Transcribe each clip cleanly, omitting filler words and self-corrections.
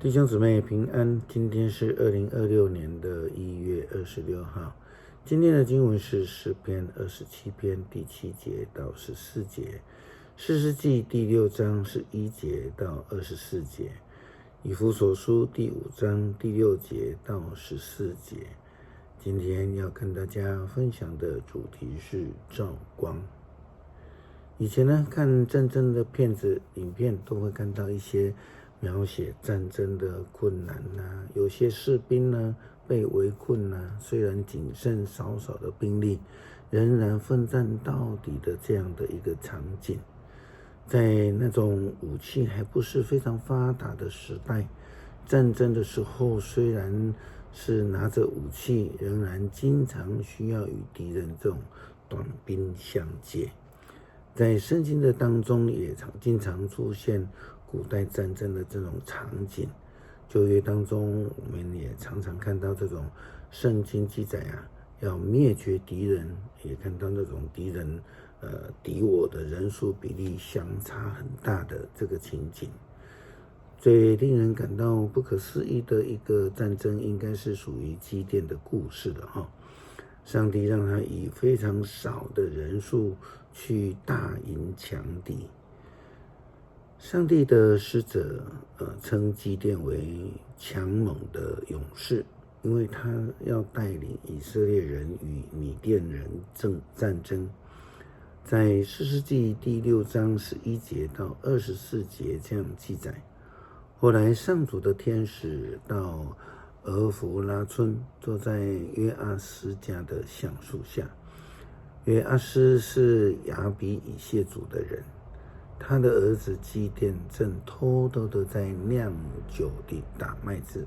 弟兄姊妹平安，今天是2026年的1月26号。今天的经文是诗篇27篇第7节到14节，士师记第6章1节到24节，以弗所书第5章第6节到14节。今天要跟大家分享的主题是照光。以前呢，看战争的片子、影片都会看到一些描写战争的困难有些士兵呢被围困虽然仅剩少少的兵力，仍然奋战到底的这样的一个场景。在那种武器还不是非常发达的时代，战争的时候虽然是拿着武器，仍然经常需要与敌人这种短兵相接。在圣经的当中也经常出现古代战争的这种场景，旧约当中我们也常常看到这种圣经记载要灭绝敌人，也看到那种敌人敌我的人数比例相差很大的这个情景。最令人感到不可思议的一个战争，应该是属于基甸的故事了上帝让他以非常少的人数去大赢强敌。上帝的使者称基甸为强猛的勇士，因为他要带领以色列人与米甸人战争。在士师记第6章11节到24节这样记载，后来上主的天使到俄弗拉村，坐在约阿斯家的橡树下。约阿斯是亚比以谢族的人，他的儿子基甸正偷偷的在酿酒里打麦子，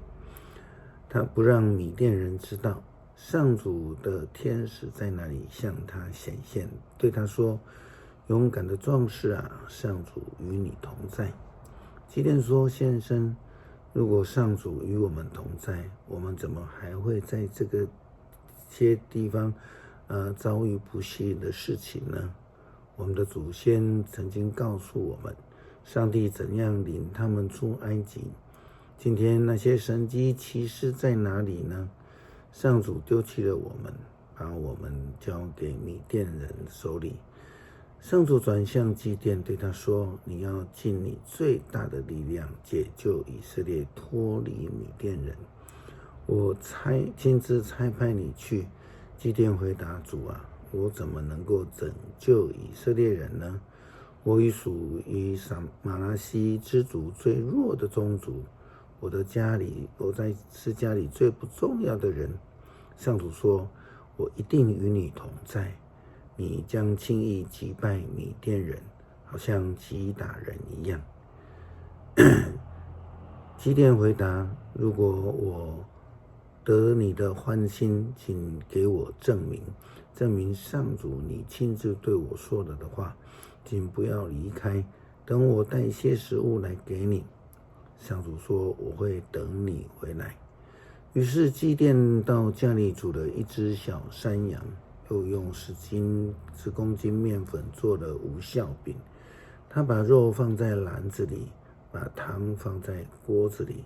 他不让米甸人知道。上主的天使在那里向他显现，对他说：勇敢的壮士上主与你同在。基甸说：先生，如果上主与我们同在，我们怎么还会在这个些地方遭遇不幸的事情呢？我们的祖先曾经告诉我们，上帝怎样领他们出埃及。今天那些神迹奇事在哪里呢？上主丢弃了我们，把我们交给米甸人手里。上主转向基甸，对他说：你要尽你最大的力量解救以色列脱离米甸人，我亲自差派你去。基甸回答：主我怎么能够拯救以色列人呢？我已属于马拉西之族最弱的宗族，我在家里最不重要的人。上主说：我一定与你同在，你将轻易击败米甸人，好像击打人一样。基甸回答：如果我得你的欢心，请给我证明上主你亲自对我说了的话，请不要离开，等我带一些食物来给你。上主说：我会等你回来。于是基甸到家里煮了一只小山羊，又用10公斤面粉做了无酵饼。他把肉放在篮子里，把汤放在锅子里，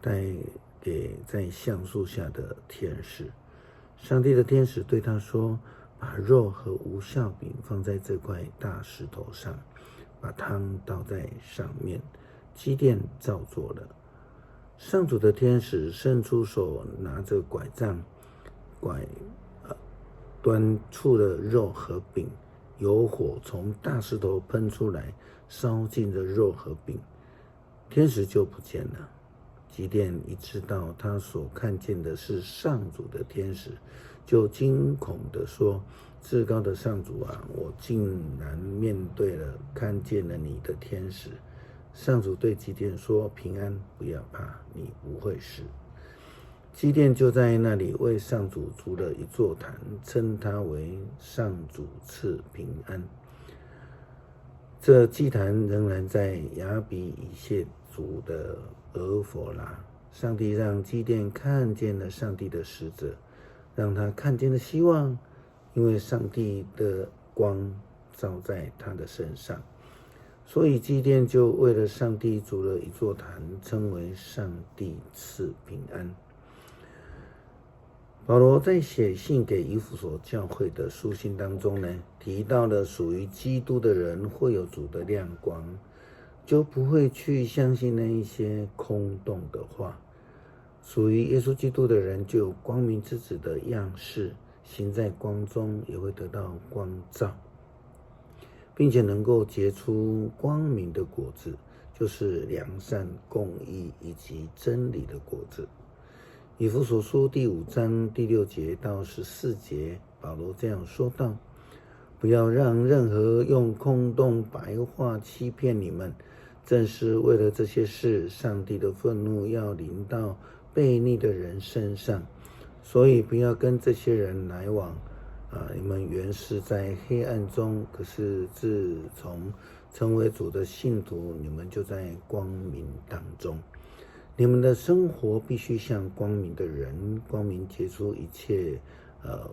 带给在橡树下的天使。上帝的天使对他说：把肉和无酵饼放在这块大石头上，把汤倒在上面。基甸照做了。上主的天使伸出手，拿着拐杖，端出了肉和饼，有火从大石头喷出来，烧尽了肉和饼，天使就不见了。基甸一知道他所看见的是上主的天使，就惊恐地说：至高的上主我竟然面对了看见了你的天使。上主对基甸说：平安，不要怕，你不会死。基甸就在那里为上主筑了一座坛，称它为上主赐平安。这祭坛仍然在亚比以谢族的俄弗拉。上帝让基甸看见了上帝的使者，让他看见了希望，因为上帝的光照在他的身上。所以基甸就为了上帝筑了一座坛，称为上帝赐平安。保罗在写信给以弗所教会的书信当中呢，提到了属于基督的人会有主的亮光，就不会去相信那一些空洞的话。属于耶稣基督的人就有光明之子的样式，行在光中也会得到光照，并且能够结出光明的果子，就是良善、公义以及真理的果子。以弗所书第5章第6节到14节，保罗这样说道：不要让任何用空洞白话欺骗你们，正是为了这些事，上帝的愤怒要临到悖逆的人身上，所以不要跟这些人来往。你们原是在黑暗中，可是自从成为主的信徒，你们就在光明当中。你们的生活必须像光明的人，光明结出一切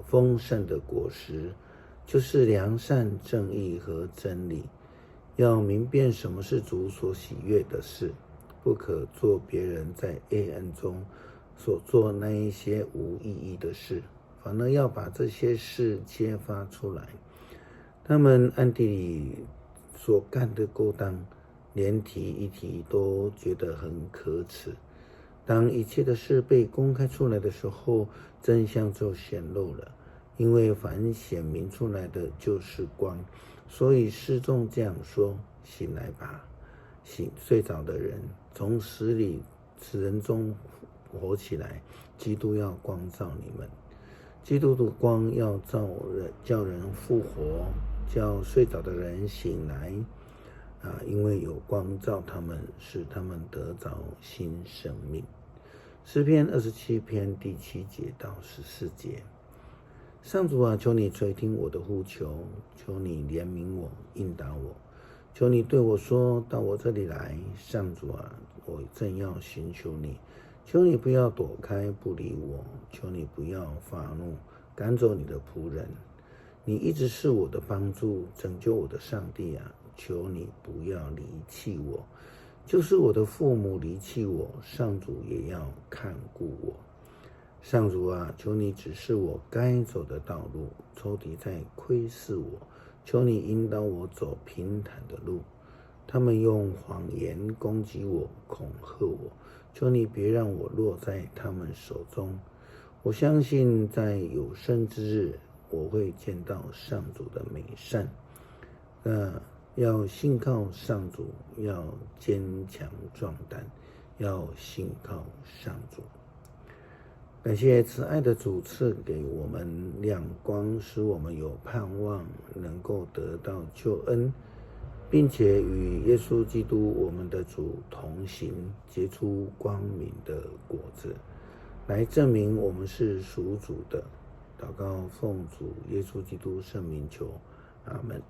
丰盛的果实，就是良善、正义和真理。要明辨什么是主所喜悦的事，不可做别人在黑暗中所做那一些无意义的事，反而要把这些事揭发出来。他们暗地里所干的勾当，连提一提都觉得很可耻。当一切的事被公开出来的时候，真相就显露了，因为凡显明出来的就是光。所以诗中这样说：醒来吧，睡着的人，从死人中活起来，基督要光照你们。基督的光要叫人复活，叫睡着的人醒来，因为有光照他们，使他们得着新生命。诗篇27篇第7节到14节。上主啊，求你垂听我的呼求，求你怜悯我，应答我，求你对我说：到我这里来。上主啊，我正要寻求你，求你不要躲开不理我，求你不要发怒赶走你的仆人。你一直是我的帮助，拯救我的上帝啊，求你不要离弃我。就是我的父母离弃我，上主也要看顾我。上主啊，求你指示我该走的道路，仇敌在窥视我，求你引导我走平坦的路。他们用谎言攻击我，恐吓我，求你别让我落在他们手中。我相信在有生之日，我会见到上主的美善。要信靠上主，要坚强壮胆，要信靠上主。感谢慈爱的主赐给我们亮光，使我们有盼望，能够得到救恩，并且与耶稣基督我们的主同行，结出光明的果子，来证明我们是属主的。祷告奉主耶稣基督圣名求，阿们。